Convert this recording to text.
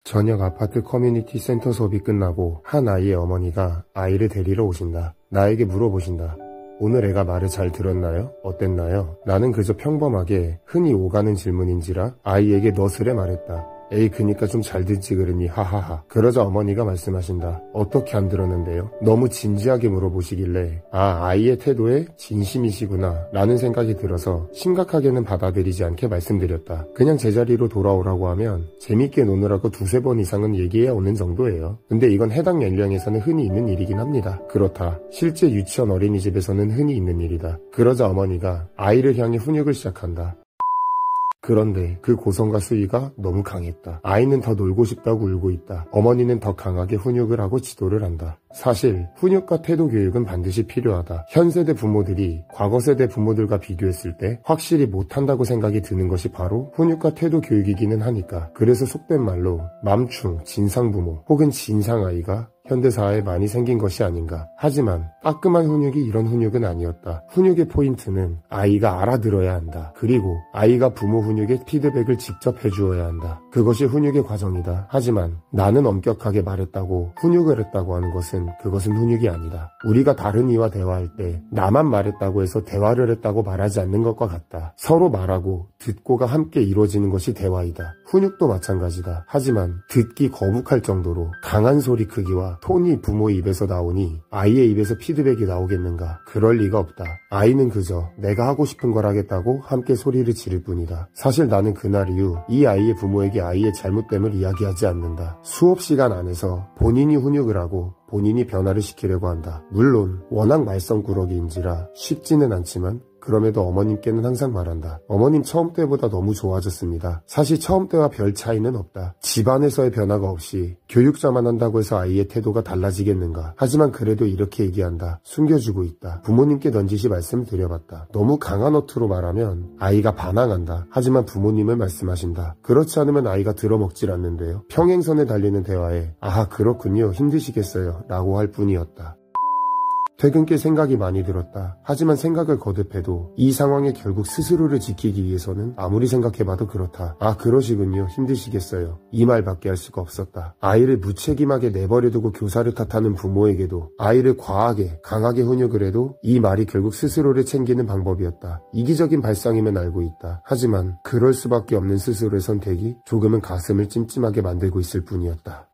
저녁 아파트 커뮤니티 센터 수업이 끝나고 한 아이의 어머니가 아이를 데리러 오신다. 나에게 물어보신다. 오늘 애가 말을 잘 들었나요? 어땠나요? 나는 그저 평범하게 흔히 오가는 질문인지라 아이에게 너스레 말했다. 에이 그니까 좀 잘 듣지 그러니 하하하. 그러자 어머니가 말씀하신다. 어떻게 안 들었는데요? 너무 진지하게 물어보시길래 아이의 태도에 진심이시구나 라는 생각이 들어서 심각하게는 받아들이지 않게 말씀드렸다. 그냥 제자리로 돌아오라고 하면 재밌게 노느라고 두세 번 이상은 얘기해 오는 정도예요. 근데 이건 해당 연령에서는 흔히 있는 일이긴 합니다. 그렇다. 실제 유치원 어린이집에서는 흔히 있는 일이다. 그러자 어머니가 아이를 향해 훈육을 시작한다. 그런데 그 고성과 수위가 너무 강했다. 아이는 더 놀고 싶다고 울고 있다. 어머니는 더 강하게 훈육을 하고 지도를 한다. 사실 훈육과 태도 교육은 반드시 필요하다. 현 세대 부모들이 과거 세대 부모들과 비교했을 때 확실히 못한다고 생각이 드는 것이 바로 훈육과 태도 교육이기는 하니까. 그래서 속된 말로 맘충, 진상부모 혹은 진상아이가 현대사회에 많이 생긴 것이 아닌가. 하지만 따끔한 훈육이 이런 훈육은 아니었다. 훈육의 포인트는 아이가 알아들어야 한다. 그리고 아이가 부모 훈육에 피드백을 직접 해주어야 한다. 그것이 훈육의 과정이다. 하지만 나는 엄격하게 말했다고 훈육을 했다고 하는 것은 그것은 훈육이 아니다. 우리가 다른 이와 대화할 때 나만 말했다고 해서 대화를 했다고 말하지 않는 것과 같다. 서로 말하고 듣고가 함께 이루어지는 것이 대화이다. 훈육도 마찬가지다. 하지만 듣기 거북할 정도로 강한 소리 크기와 톤이 부모 입에서 나오니 아이의 입에서 피드백이 나오겠는가? 그럴 리가 없다. 아이는 그저 내가 하고 싶은 걸 하겠다고 함께 소리를 지를 뿐이다. 사실 나는 그날 이후 이 아이의 부모에게 아이의 잘못됨을 이야기하지 않는다. 수업 시간 안에서 본인이 훈육을 하고 본인이 변화를 시키려고 한다. 물론 워낙 말썽꾸러기인지라 쉽지는 않지만 그럼에도 어머님께는 항상 말한다. 어머님 처음 때보다 너무 좋아졌습니다. 사실 처음 때와 별 차이는 없다. 집안에서의 변화가 없이 교육자만 한다고 해서 아이의 태도가 달라지겠는가. 하지만 그래도 이렇게 얘기한다. 숨겨주고 있다. 부모님께 넌지시 말씀을 드려봤다. 너무 강한 어투로 말하면 아이가 반항한다. 하지만 부모님은 말씀하신다. 그렇지 않으면 아이가 들어먹질 않는데요. 평행선에 달리는 대화에 그렇군요. 힘드시겠어요. 라고 할 뿐이었다. 퇴근길 생각이 많이 들었다. 하지만 생각을 거듭해도 이 상황에 결국 스스로를 지키기 위해서는 아무리 생각해봐도 그렇다. 그러시군요. 힘드시겠어요. 이 말밖에 할 수가 없었다. 아이를 무책임하게 내버려두고 교사를 탓하는 부모에게도 아이를 과하게 강하게 훈육을 해도 이 말이 결국 스스로를 챙기는 방법이었다. 이기적인 발상임은 알고 있다. 하지만 그럴 수밖에 없는 스스로의 선택이 조금은 가슴을 찜찜하게 만들고 있을 뿐이었다.